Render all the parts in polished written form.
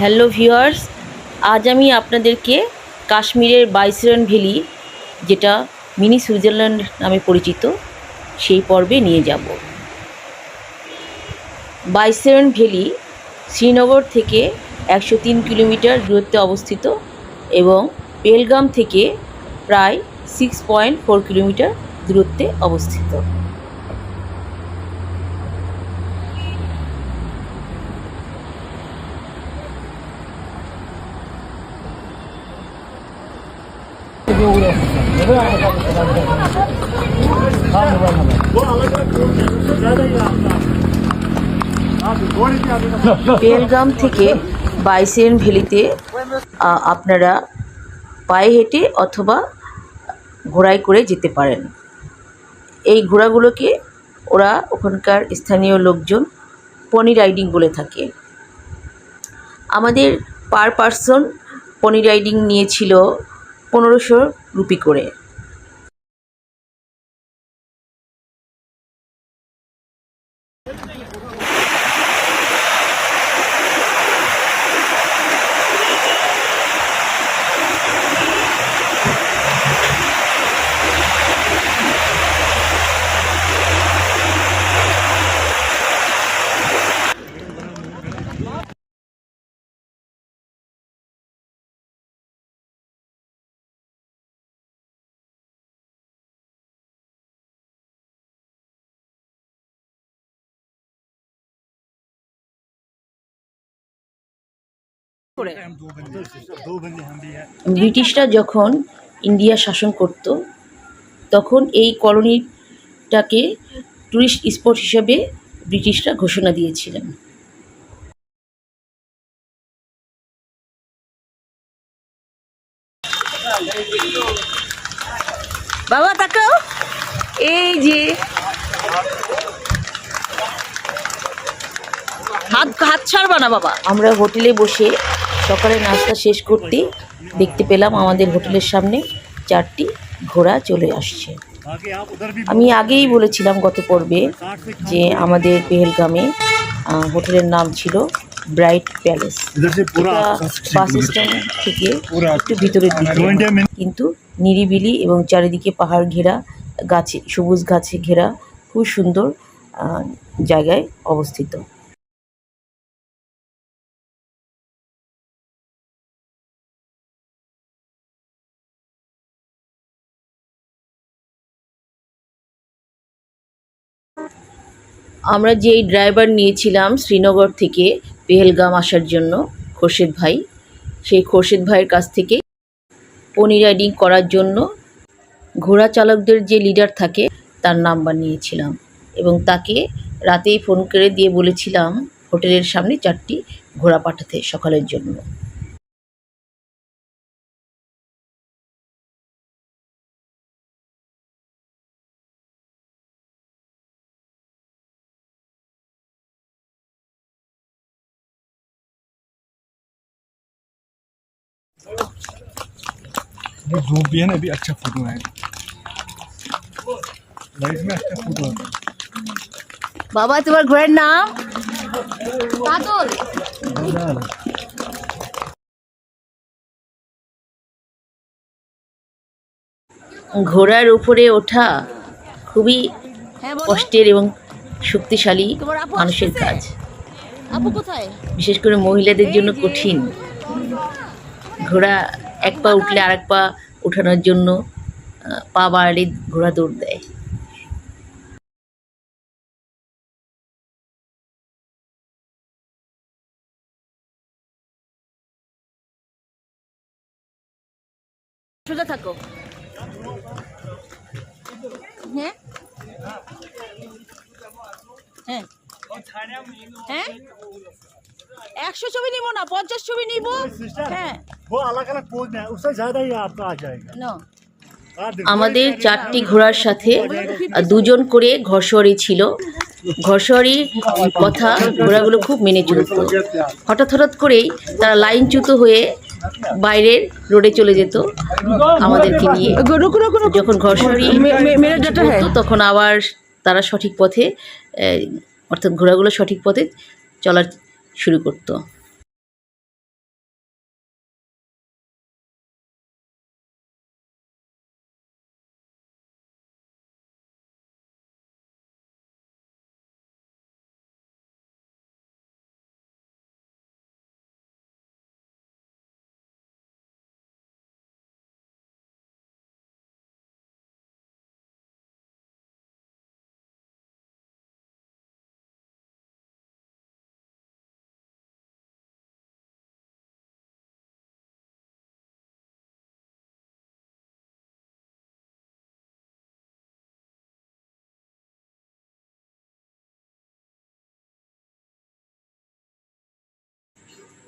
Hello viewers, আজ আমি আপনাদেরকে কাশ্মীরের বাইসরেন ভ্যালি, যেটা মিনি সুইজারল্যান্ড নামে পরিচিত, সেই পর্বে নিয়ে যাব। বাইসরেন ভ্যালি শ্রীনগর থেকে 103 কিলোমিটার দূরত্বে অবস্থিত এবং পেহেলগাম থেকে প্রায় 6.4 কিলোমিটার দূরত্বে অবস্থিত। পেহেলগাম থেকে বাইসরেন ভ্যালিতে আপনারা পায়ে হেঁটে অথবা ঘোড়ায় করে যেতে পারেন। এই ঘোড়াগুলোকে ওখানকার স্থানীয় লোকজন পনি রাইডিং বলে থাকে। আমাদের পার পারসন পনি রাইডিং নিয়েছিল 1500 রুপি করে। ব্রিটিশরা যখন ইন্ডিয়া শাসন করত তখন এই কলোনিটাকে টুরিস্ট স্পট হিসেবে ব্রিটিশরা ঘোষণা দিয়েছিলেন। বাবা তাকাও, এই যে হাত ছাড়বা না বাবা। আমরা হোটেলে বসে সকালে নাস্তা শেষ করতে দেখতে পেলাম আমাদের হোটেলের সামনে 4টি ঘোড়া চলে আসছে। আমি আগেই বলেছিলাম গত পর্বে যে আমাদের পেহেলগামে হোটেলের নাম ছিল ব্রাইট প্যালেস। এটা বাস স্ট্যান্ড থেকে একটু ভিতরের দিকে, কিন্তু নিরিবিলি এবং চারিদিকে পাহাড় ঘেরা, গাছে সবুজ গাছে ঘেরা খুব সুন্দর জায়গায় অবস্থিত। আমরা যেই ড্রাইভার নিয়েছিলাম শ্রীনগর থেকে পেহেলগাম আসার জন্য, খোরশেদ ভাই, সেই খোরশেদ ভাইয়ের কাছ থেকে পনি রাইডিং করার জন্য ঘোড়া চালকদের যে লিডার থাকে তার নাম্বার নিয়েছিলাম এবং তাকে রাতেই ফোন করে দিয়ে বলেছিলাম হোটেলের সামনে 4টি ঘোড়া পাঠাতে সকালের জন্য। ये धूप भी है ना, अभी अच्छा फोटो है, लाइट में अच्छा फोटो आता है। বাবা, তোমার ঘোড়ার নাম বাদল। ঘোড়ার উপরে ওঠা খুবই কষ্টের এবং শক্তিশালী মানুষের কাজ, বিশেষ করে মহিলাদের জন্য কঠিন। ঘোড়া এক পা উঠলে আরেক পা উঠানোর জন্য পা বাড়ালে ঘোড়া দৌড় দেয়। সোজা থাকো। হ্যাঁ হ্যাঁ হ্যাঁ, 100 ছবি নিব না, 50 ছবি নিব। হ্যাঁ, वो अलग अलग पोज में है, उससे ज्यादा ही आपका आ जाएगा। আমাদের 4টি ঘোড়ার সাথে 2জন করে ঘোড়সওয়ারি ছিল। ঘোড়সওয়ারির কথা ঘোড়াগুলো খুব মেনে চলত। হঠাৎ করেই তারা লাইনচ্যুত হয়ে বাইরের রোডে চলে যেত আমাদেরকে নিয়ে। যখন ঘোড়সওয়ারি তখন আবার তারা সঠিক পথে, অর্থাৎ ঘোড়াগুলো সঠিক পথে চলার শুরু করতো।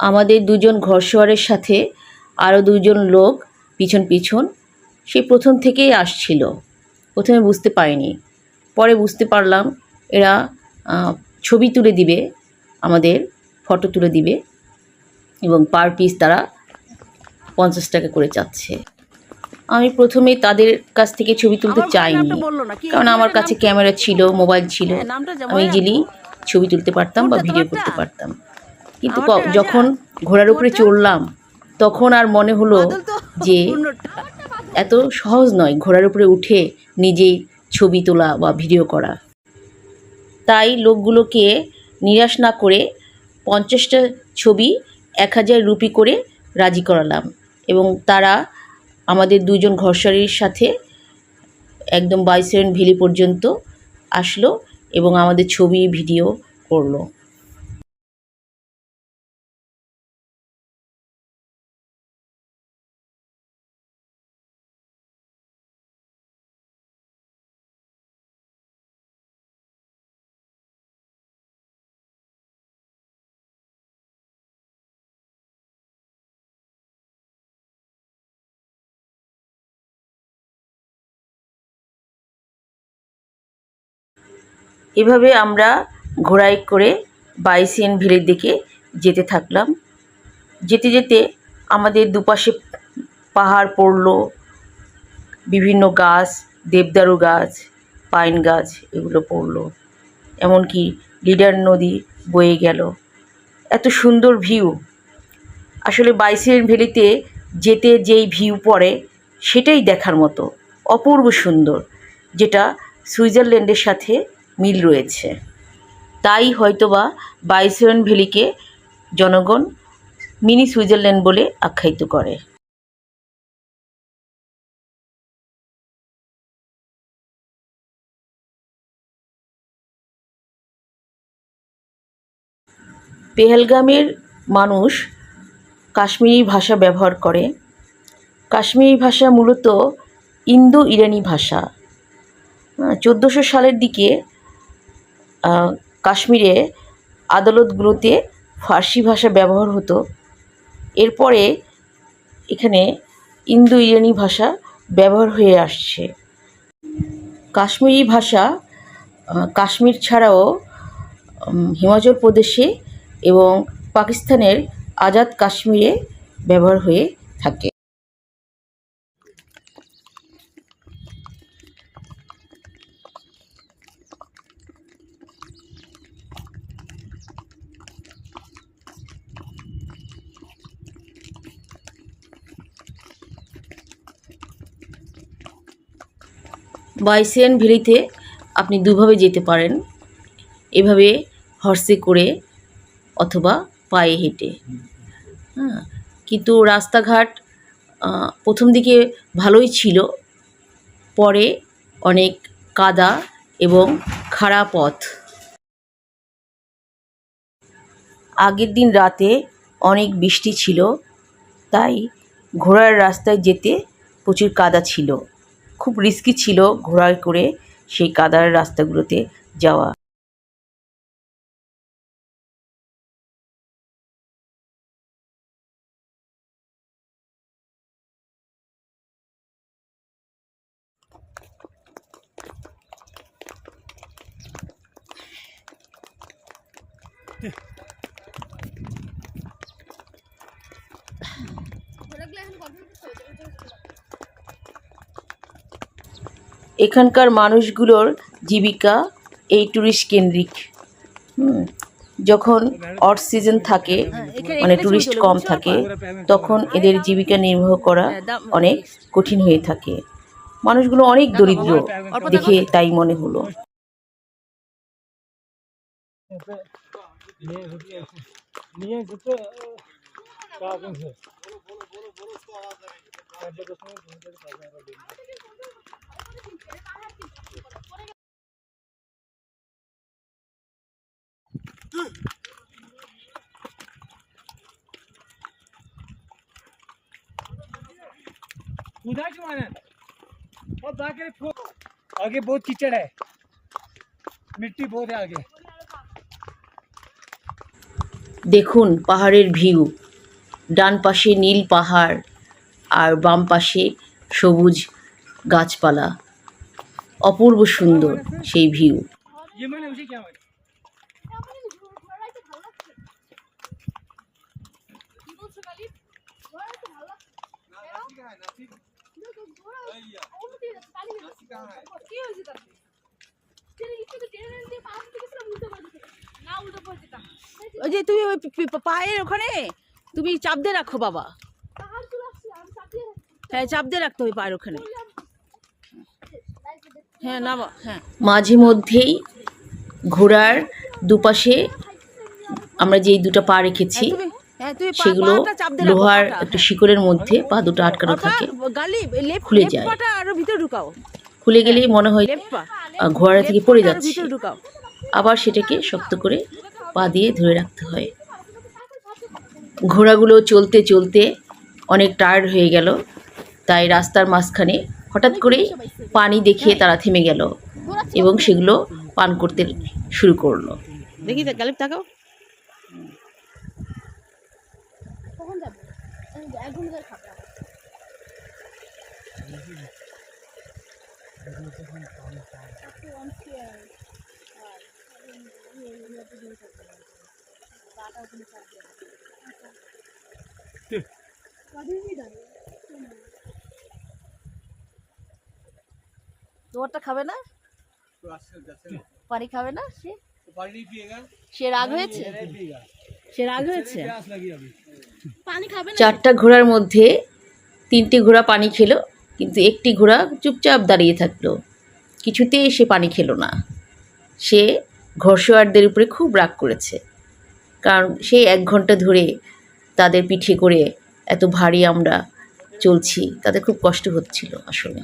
আমাদের দুজন ঘরসোয়ারের সাথে আরও দুজন লোক পিছন পিছন সেই প্রথম থেকেই আসছিল। প্রথমে বুঝতে পারিনি, পরে বুঝতে পারলাম এরা ছবি তুলে দিবে, আমাদের ফটো তুলে দিবে এবং পার পিস তারা 50 টাকা করে চাচ্ছে। আমি প্রথমে তাদের কাছ থেকে ছবি তুলতে চাইনি, কারণ আমার কাছে ক্যামেরা ছিল, মোবাইল ছিল, আমি ইজিলি ছবি তুলতে পারতাম বা ভিডিও করতে পারতাম। কিন্তু যখন ঘোড়ার উপরে চড়লাম তখন আর মনে হলো যে এত সহজ নয় ঘোড়ার উপরে উঠে নিজেই ছবি তোলা বা ভিডিও করা। তাই লোকগুলোকে নিরাশ না করে 50টা ছবি 1000 রুপি করে রাজি করালাম এবং তারা আমাদের দুজন ঘরসওয়ারির সাথে একদম বাইসেরন ভ্যালি পর্যন্ত আসলো এবং আমাদের ছবি ভিডিও করলো। এভাবে আমরা ঘোড়ায় করে বাইসেন ভ্যালির দিকে যেতে থাকলাম। যেতে যেতে আমাদের দুপাশে পাহাড় পড়লো, বিভিন্ন গাছ, দেবদারু গাছ, পাইন গাছ এগুলো পড়লো, এমনকি লিডার নদী বয়ে গেল। এত সুন্দর ভিউ, আসলে বাইসেন ভ্যালিতে যেতে যেই ভিউ পড়ে সেটাই দেখার মতো, অপূর্ব সুন্দর, যেটা সুইজারল্যান্ডের সাথে মিল রয়েছে। তাই হয়তোবা বাইসেন ভ্যালিকে জনগণ মিনি সুইজারল্যান্ড বলে আখ্যায়িত করে। পেহেলগামের মানুষ কাশ্মীরি ভাষা ব্যবহার করে। কাশ্মীরি ভাষা মূলত ইন্দো ইরানি ভাষা। 1400 সালের দিকে কাশ্মীরে আদালতগুলোতে ফার্সি ভাষা ব্যবহার হতো। এরপরে এখানে ইন্দো ইরানি ভাষা ব্যবহার হয়ে আসছে। কাশ্মীরি ভাষা কাশ্মীর ছাড়াও হিমাচল প্রদেশে এবং পাকিস্তানের আজাদ কাশ্মীরে ব্যবহার হয়ে থাকে। বাইসেন ভ্যালিতে আপনি দুভাবে যেতে পারেন, এভাবে হর্সে করে অথবা পায়ে হেঁটে। কিন্তু রাস্তাঘাট প্রথম দিকে ভালোই ছিল, পরে অনেক কাদা এবং খাড়া পথ। আগের দিন রাতে অনেক বৃষ্টি ছিল, তাই ঘোড়ার রাস্তায় যেতে প্রচুর কাদা ছিল, খুব রিস্কি ছিল ঘোড়ায় করে সেই কাদার রাস্তাগুলোতে যাওয়া। এখানকার মানুষগুলোর জীবিকা এই ট্যুরিস্ট কেন্দ্রিক। যখন অফ সিজন থাকে, মানে ট্যুরিস্ট কম থাকে, তখন এদের জীবিকা নির্বাহ করা অনেক কঠিন হয়ে থাকে। মানুষগুলো অনেক দরিদ্র দেখে তাই মনে হলো। आगे बहुत कीचड़ है, मिट्टी बहुत है आगे। দেখুন পাহাড়ের ভিউ, ডান পাশে নীল পাহাড় আর বাম পাশে সবুজ গাছপালা, অপূর্ব সুন্দর সেই ভিউ। ये मैंने उसे क्या माना ওই যে তুমি ওই পায়ের ওখানে তুমি চাপ দিয়ে রাখো বাবা, হ্যাঁ চাপ দিয়ে রাখতে হবে পায়ের ওখানে, হ্যাঁ না হ্যাঁ। মাঝে মধ্যেই ঘোড়ার দুপাশে আমরা যেই দুটো পা রেখেছি সেগুলো লোহার একটা শিকড়ের মধ্যে পা দুটো আটকানো থাকে, খুলে যায়। খুলে গেলেই মনে হয় ঘোড়া থেকে পড়ে যাচ্ছে, আবার সেটাকে শক্ত করে পা দিয়ে ধরে রাখতে হয়। ঘোড়াগুলো চলতে চলতে অনেক টায়ার্ড হয়ে গেল, তাই রাস্তার মাঝখানে হঠাৎ করেই পানি দেখে তারা থেমে গেল এবং সেগুলো পান করতে শুরু করলো। দেখি গালিব তাকাও। তোমারটা খাবে না, পানি খাবে না, সে রাগ হয়েছে, সে রাগ হয়েছে। চারটা ঘোড়ার মধ্যে তিনটে ঘোড়া পানি খেলো, কিন্তু একটি ঘোড়া চুপচাপ দাঁড়িয়ে থাকলো, কিছুতেই সে পানি খেলো না। সে ঘোড়সওয়ারদের উপরে খুব রাগ করেছে, কারণ সেই 1 ঘন্টা ধরে তাদের পিঠে করে এত ভারী আমরা চলছি, তাদের খুব কষ্ট হচ্ছিল আসলে।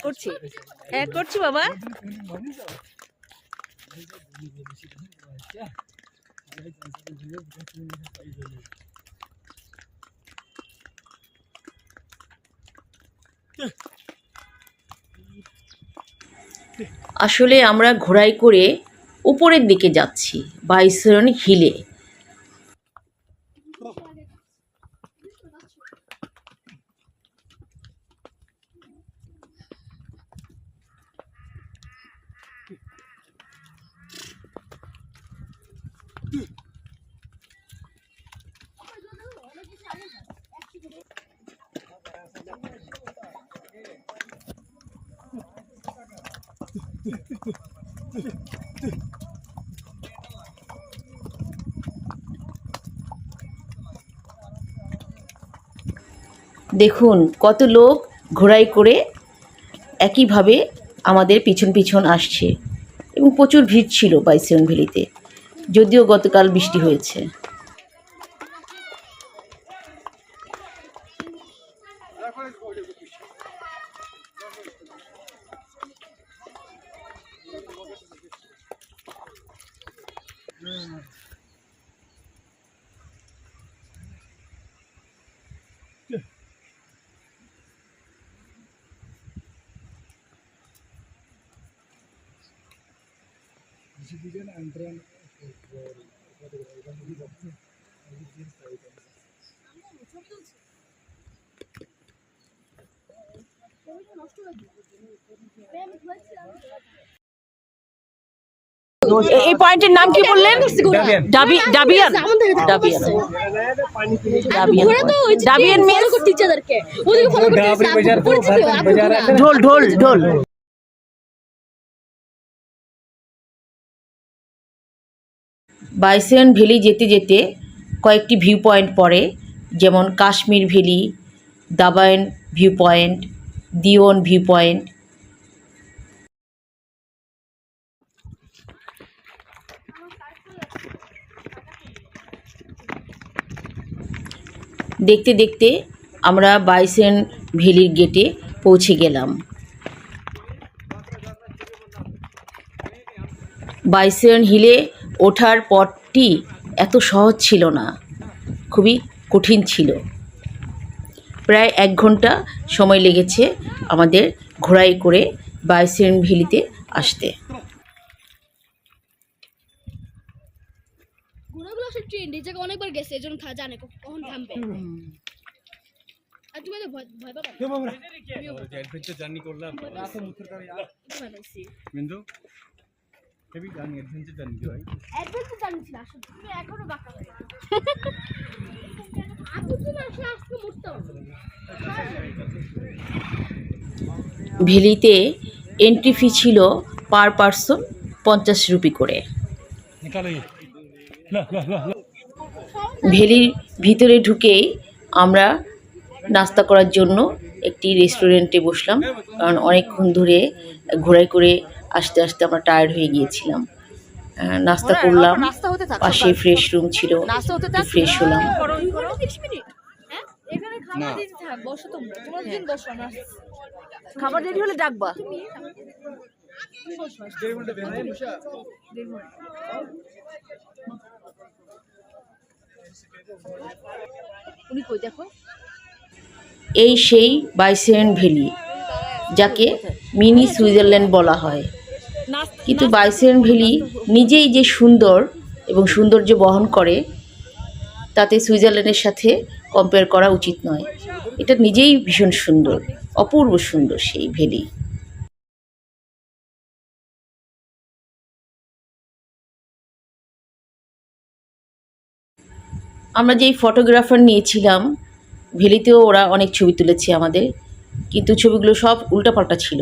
করছি, হ্যাঁ করছি বাবা। আসলে আমরা ঘোড়ায় করে উপরের দিকে যাচ্ছি, বাইসন হিলে। দেখুন কত লোক ঘোড়ায় করে একইভাবে আমাদের পিছন পিছন আসছে এবং প্রচুর ভিড় ছিল বাইসন ভ্যালিতে, যদিও গতকাল বৃষ্টি হয়েছে। এই পয়েন্টের নাম কি বললেন? ডাবিয়ান। ঢোল ঢোল ঢোল। বাইসন ভ্যালি যেতে যেতে কয়েকটি ভিউ পয়েন্ট পড়ে, যেমন কাশ্মীর ভ্যালি, দাবায়ন ভিউ পয়েন্ট, দিওন ভিউ পয়েন্ট। দেখতে দেখতে আমরা বাইসন ভ্যালির গেটে পৌঁছে গেলাম। বাইসন হিলে ওঠার পথটি এত সহজ ছিল না, খুবই কঠিন ছিল। প্রায় 1 ঘন্টা সময় লেগেছে আমাদের ঘোড়ায় করে বাইসন ভ্যালিতে আসতে। ঘোড়াগুলো আসলে ট্রেন্ড, এই জায়গায় অনেকবার গেছে, এজন্য জানে কখন থামবে। আর তুমি তো ভয় পাবা না? অ্যাডভেঞ্চার জার্নি করলাম ভয় পাইছি বিন্দু হেভি জার্নি অ্যাডভেঞ্চার জার্নি ভাই অ্যাডভেঞ্চার জার্নি ছিল আসলে, তুমি এখনো বাঁকা হয়ে আপনি তুমি আসলে আজকে মরতে হবে। ভ্যালিতে এন্ট্রি ফি ছিল পার পারসন 50 রুপি করে। ভ্যালির ভিতরে ঢুকেই আমরা নাস্তা করার জন্য একটি রেস্টুরেন্টে বসলাম, কারণ অনেকক্ষণ ধরে ঘোরায় করে আসতে আসতে আমরা টায়ার্ড হয়ে গিয়েছিলাম। নাস্তা করলাম, পাশে ফ্রেশ রুম ছিল, ফ্রেশ হলাম। এখানে খাবার দিতে থাক, বসো তোমরা, তোমরা দিন বসো, আমরা খাবার রেডি হলে ডাকবা। উনি কই দেখো। এই সেই বাইসেন ভ্যালি, যাকে মিনি সুইজারল্যান্ড বলা হয়। কিন্তু বাইসেন ভ্যালি নিজেই যে সুন্দর এবং সৌন্দর্য বহন করে, তাতে সুইজারল্যান্ডের সাথে কম্পেয়ার করা উচিত নয়। এটা নিজেই ভীষণ সুন্দর, অপূর্ব সুন্দর সেই ভ্যালি। আমরা যেই ফটোগ্রাফার নিয়েছিলাম, ভ্যালিতেও ওরা অনেক ছবি তুলেছে আমাদের, কিন্তু ছবিগুলো সব উল্টাপাল্টা ছিল,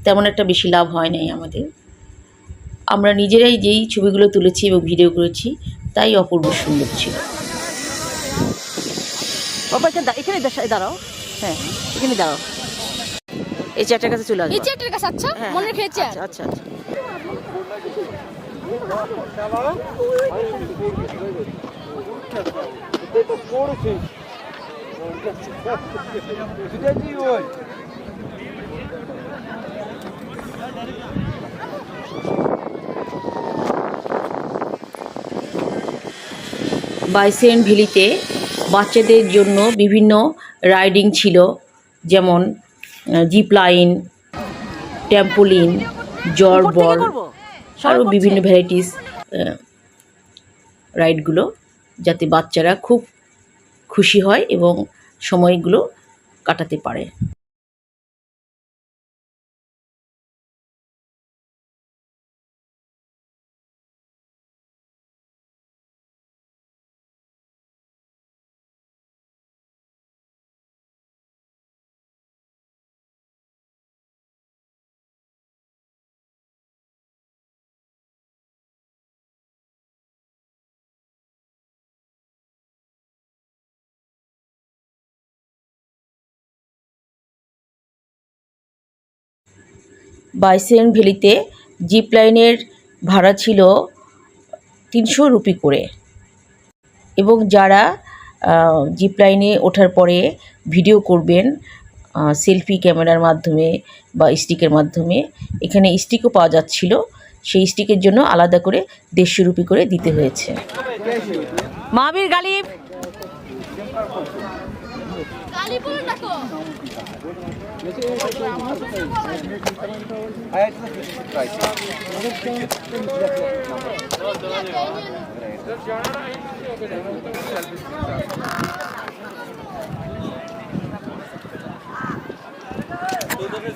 তেমন একটা বেশি লাভ হয় নাই আমাদের। আমরা নিজেরাই যেই ছবিগুলো তুলেছি এবং ভিডিও করেছি, তাই অপূর্ব সুন্দর ছিল। এখানে দাঁড়াও, হ্যাঁ এখানে দাঁড়াও, এই চেয়ারটার কাছে চলে আসবে। এই চেয়ারটার কাছে, আচ্ছা মনে রেখেছে। আচ্ছা আচ্ছা আচ্ছা। বাইসেন ভ্যালিতে বাচ্চাদের জন্য বিভিন্ন রাইডিং ছিল, যেমন জিপ লাইন, ট্যাম্পোলিন, জল বল, আরও বিভিন্ন ভ্যারাইটিস রাইডগুলো, যাতে বাচ্চারা খুব খুশি হয় এবং সময়গুলো কাটাতে পারে। বাইসেন ভ্যালিতে জিপ লাইনের ভাড়া ছিল 300 রুপি করে, এবং যারা জিপ লাইনে ওঠার পরে ভিডিও করবেন সেলফি ক্যামেরার মাধ্যমে বা স্টিকের মাধ্যমে, এখানে স্টিকও পাওয়া যাচ্ছিল, সেই স্টিকের জন্য আলাদা করে 150 রুপি করে দিতে হয়েছে। মাবির গালিব কালীপুর দেখো।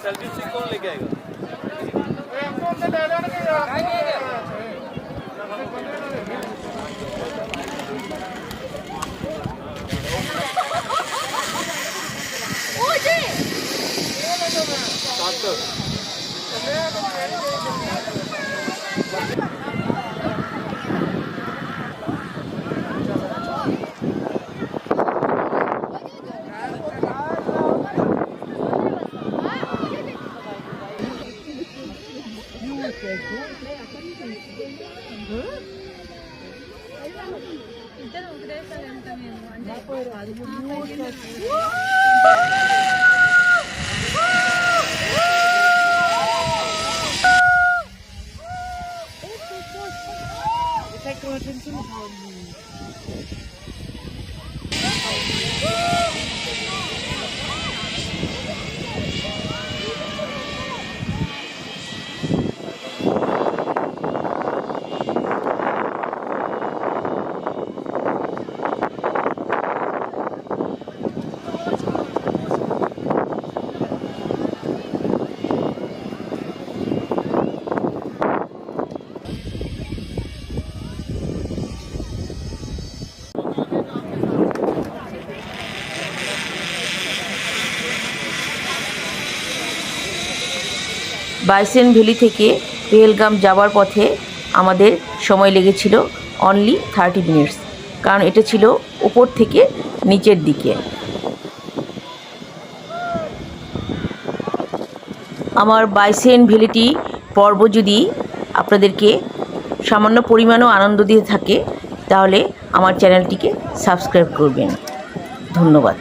सेल्फी स्टिक कौन लेके आएगा? বাইসেন ভ্যালি থেকে পেহেলগাম যাওয়ার পথে আমাদের সময় লেগেছিল অনলি 30 মিনিটস, কারণ এটা ছিল উপর থেকে নিচের দিকে। আমার বাইসেন ভ্যালিটি পর্ব যদি আপনাদেরকে সামান্য পরিমাণও আনন্দ দিয়ে থাকে তাহলে আমার চ্যানেলটিকে সাবস্ক্রাইব করবেন। ধন্যবাদ।